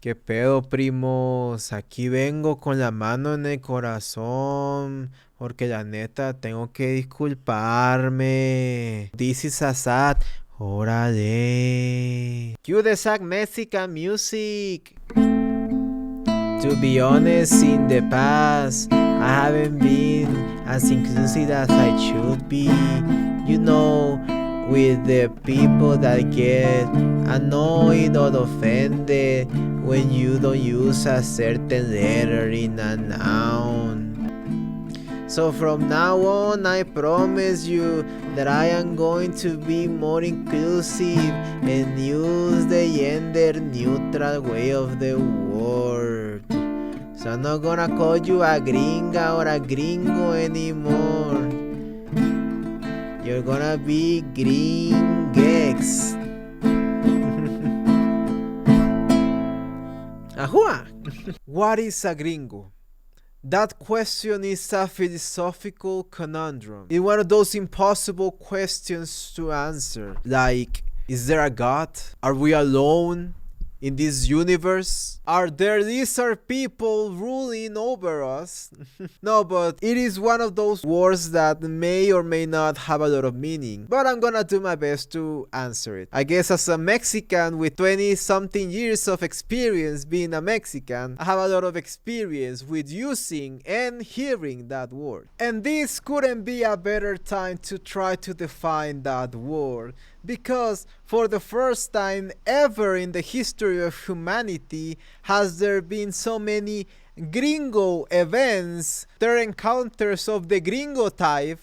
¿Qué pedo, primos? Aquí vengo con la mano en el corazón, porque la neta tengo que disculparme. This is a sad. Órale. Cue the sad Mexican music. To be honest, in the past, I haven't been as inclusive as I should be. You know, with the people that get annoyed or offended when you don't use a certain letter in a noun. So from now on, I promise you that I am going to be more inclusive and use the gender neutral way of the word. So I'm not gonna call you a gringa or a gringo anymore. You're gonna be gringex. Ahua! What is a gringo? That question is a philosophical conundrum. It's one of those impossible questions to answer. Like, is there a God? Are we alone in this universe? Are there lizard people ruling over us? No, but it is one of those words that may or may not have a lot of meaning. But I'm gonna do my best to answer it. I guess as a Mexican with 20-something years of experience being a Mexican, I have a lot of experience with using and hearing that word. And this couldn't be a better time to try to define that word. Because for the first time ever in the history of humanity has there been so many gringo events, their encounters of the gringo type.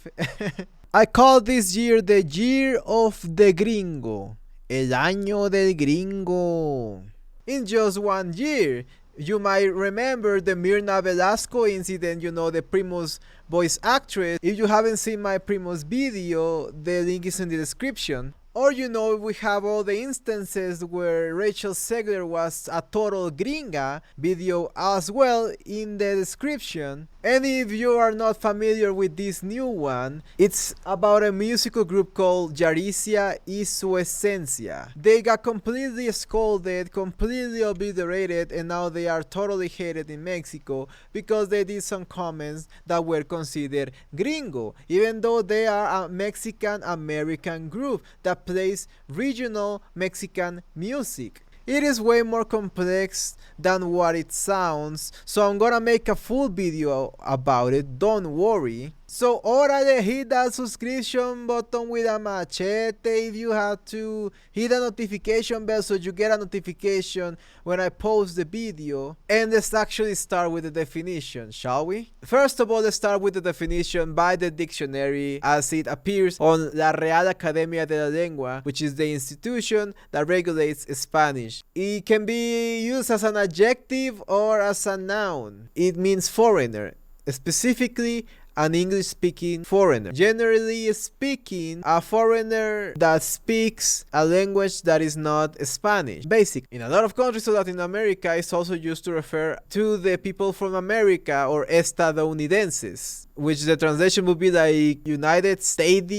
I call this year the year of the gringo, el año del gringo. In just 1 year, you might remember the Mirna Velasco incident, you know, the Primos voice actress. If you haven't seen my Primos video, the link is in the description. Or you know, we have all the instances where Rachel Segler was a total gringa, video as well in the description. And if you are not familiar with this new one, it's about a musical group called Yaricia y su esencia. They got completely scolded, completely obliterated, and now they are totally hated in Mexico because they did some comments that were considered gringo, even though they are a Mexican-American group that plays regional Mexican music. It is way more complex than what it sounds, so I'm gonna make a full video about it, don't worry. So órale, hit that subscription button with a machete if you have to. Hit the notification bell so you get a notification when I post the video. And let's actually start with the definition, shall we? First of all, let's start with the definition by the dictionary as it appears on La Real Academia de la Lengua, which is the institution that regulates Spanish. It can be used as an adjective or as a noun. It means foreigner, specifically an English-speaking foreigner. Generally speaking, a foreigner that speaks a language that is not Spanish. Basic. In a lot of countries of Latin America, it's also used to refer to the people from America or estadounidenses, which the translation would be like United States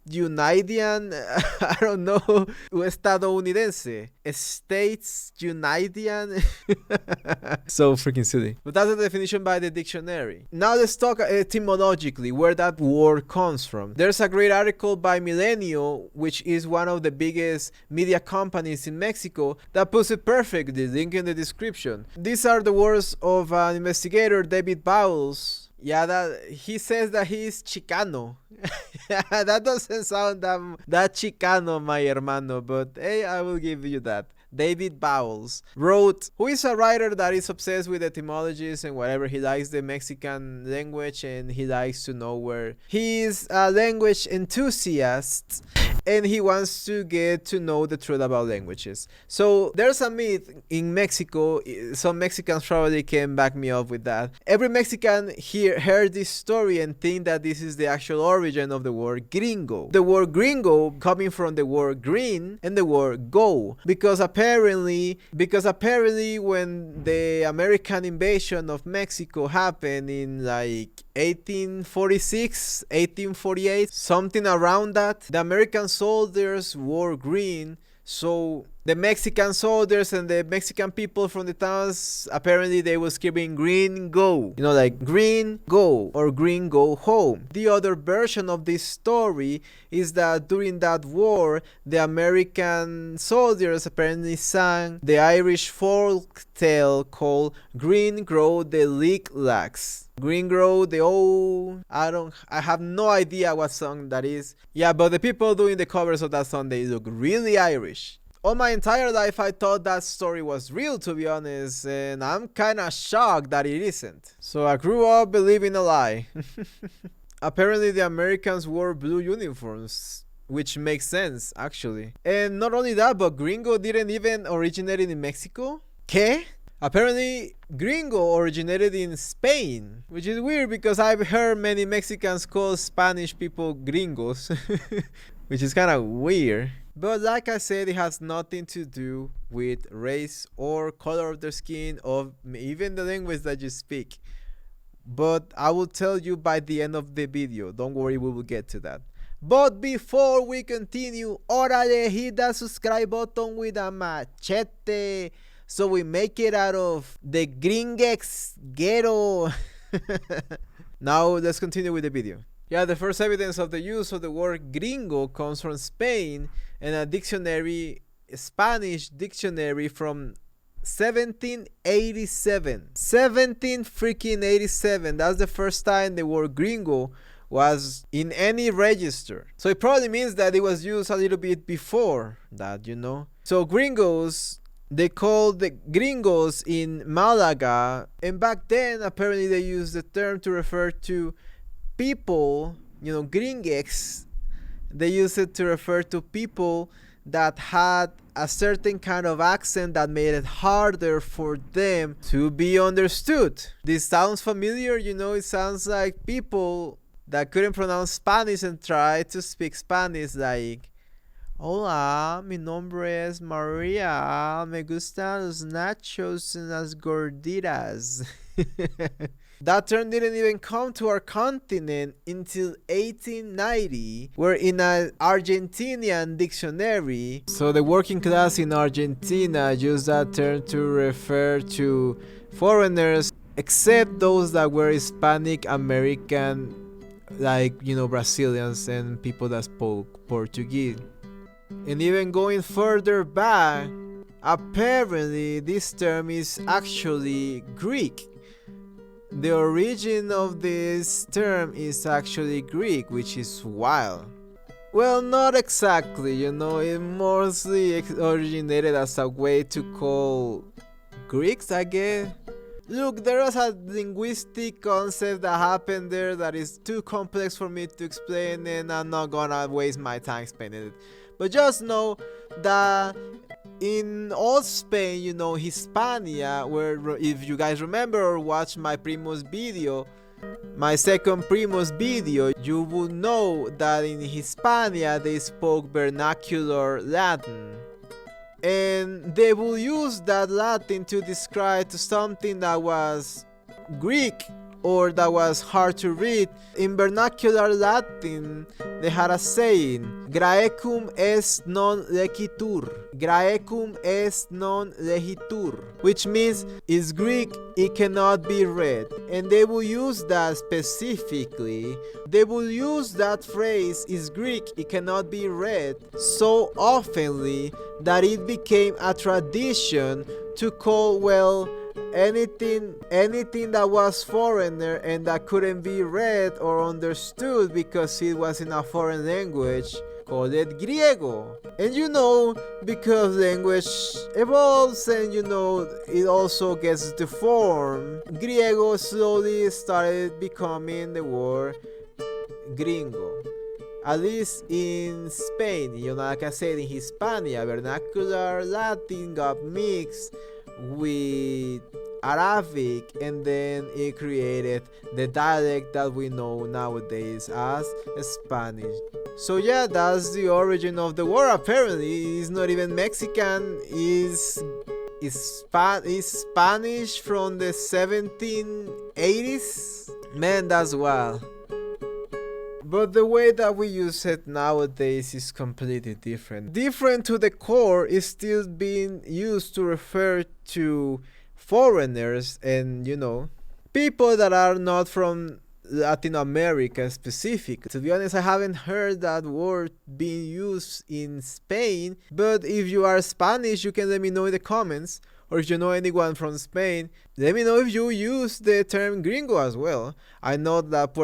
Unitian, I don't know, estadounidense, States Unitian. So freaking silly. But that's the definition by the dictionary. Now let's talk etymologically where that word comes from. There's a great article by Milenio, which is one of the biggest media companies in Mexico, that puts it perfectly, link in the description. These are the words of an investigator, David Bowles. Yeah, that he says that he is Chicano. That doesn't sound that Chicano, my hermano, but hey, I will give you that. David Bowles wrote, who is a writer that is obsessed with etymologies and whatever. He likes the Mexican language and he likes to know where. He is a language enthusiast and he wants to get to know the truth about languages. So there's a myth in Mexico, some Mexicans probably can back me up with that. Every Mexican here heard this story and think that this is the actual origin of the word gringo. The word gringo coming from the word green and the word go, because apparently when the American invasion of Mexico happened in like 1846, 1848, something around that, the American soldiers wore green, so the Mexican soldiers and the Mexican people from the towns, apparently they were screaming gringo, you know, like green go or green go home. The other version of this story is that during that war, the American soldiers apparently sang the Irish folk tale called Green Grow the Licklax. Green Grow the I have no idea what song that is. Yeah, but the people doing the covers of that song, they look really Irish. All my entire life I thought that story was real, to be honest, and I'm kinda shocked that it isn't. So I grew up believing a lie. Apparently the Americans wore blue uniforms, which makes sense actually. And not only that, but gringo didn't even originate in Mexico? ¿Qué? Apparently gringo originated in Spain, which is weird because I've heard many Mexicans call Spanish people gringos, which is kind of weird. But like I said, it has nothing to do with race or color of their skin or even the language that you speak. But I will tell you by the end of the video. Don't worry, we will get to that. But before we continue, órale, hit that subscribe button with a machete so we make it out of the gringex ghetto. Now let's continue with the video. Yeah, the first evidence of the use of the word gringo comes from Spain and a dictionary, a Spanish dictionary from 1787. 17 That's the first time the word gringo was in any register. So it probably means that it was used a little bit before that, you know. So gringos, they called the gringos in Malaga, and back then apparently they used the term to refer to people, you know, gringex. They used it to refer to people that had a certain kind of accent that made it harder for them to be understood. This sounds familiar, you know. It sounds like people that couldn't pronounce Spanish and tried to speak Spanish, like, hola, mi nombre es Maria, me gustan los nachos y las gorditas. That term didn't even come to our continent until 1890, where in an Argentinian dictionary, so the working class in Argentina used that term to refer to foreigners, except those that were Hispanic American, like, you know, Brazilians and people that spoke Portuguese. And even going further back, apparently this term is actually Greek. The origin of this term is actually Greek, which is wild. Well, not exactly, you know, it mostly originated as a way to call Greeks, I guess. Look, there was a linguistic concept that happened there that is too complex for me to explain, and I'm not gonna waste my time explaining it. But just know that in old Spain, you know, Hispania, where, if you guys remember or watch my primos video, my second primos video, you will know that in Hispania they spoke vernacular Latin. And they will use that Latin to describe to something that was Greek or that was hard to read. In vernacular Latin, they had a saying, Graecum est non legitur. Graecum est non legitur, which means it's Greek, it cannot be read. And they will use that specifically. They will use that phrase, is Greek, it cannot be read, so oftenly that it became a tradition to call, well, anything that was foreigner and that couldn't be read or understood because it was in a foreign language, called it griego. And you know, because language evolves and, you know, it also gets deformed, griego slowly started becoming the word gringo. At least in Spain, you know, like I said, in Hispania, vernacular Latin got mixed with Arabic, and then it created the dialect that we know nowadays as Spanish. So yeah, that's the origin of the word. Apparently it's not even Mexican, it's Spanish from the 1780s. Man, that's wild. But the way that we use it nowadays is completely different. Different to the core is still being used to refer to foreigners and, people that are not from Latin America specific. To be honest, I haven't heard that word being used in Spain, but if you are Spanish, you can let me know in the comments, or if you know anyone from Spain, let me know if you use the term gringo as well. I know that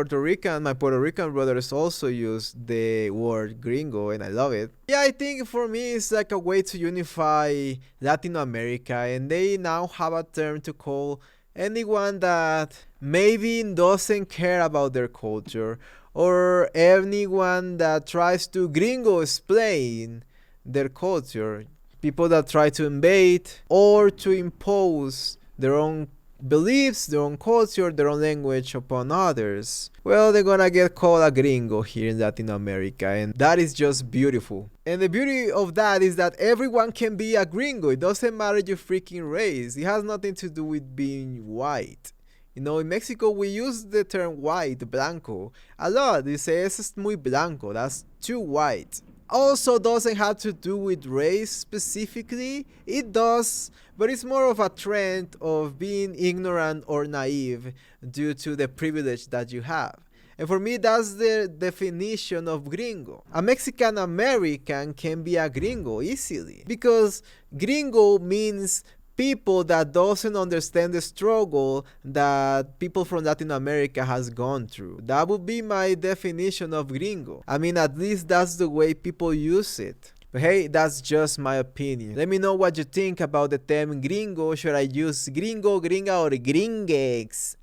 my Puerto Rican brothers also use the word gringo, and I love it. Yeah, I think for me it's like a way to unify Latin America, and they now have a term to call anyone that maybe doesn't care about their culture, or anyone that tries to gringo explain their culture. People that try to invade or to impose their own beliefs, their own culture, their own language upon others. Well, they're gonna get called a gringo here in Latin America, and that is just beautiful. And the beauty of that is that everyone can be a gringo. It doesn't matter your freaking race. It has nothing to do with being white. In Mexico, we use the term white, blanco, a lot. We say, "Eso es muy blanco," that's too white. Also doesn't have to do with race specifically. It does, but it's more of a trend of being ignorant or naive due to the privilege that you have. And for me, that's the definition of gringo. A Mexican American can be a gringo easily, because gringo means people that doesn't understand the struggle that people from Latin America has gone through. That would be my definition of gringo. I mean, at least that's the way people use it. But hey, that's just my opinion. Let me know what you think about the term gringo. Should I use gringo, gringa, or gringex?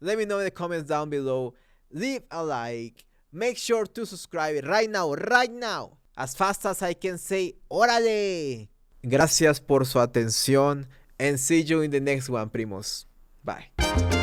Let me know in the comments down below. Leave a like. Make sure to subscribe right now. As fast as I can say, órale. Gracias por su atención, and see you in the next one, primos. Bye.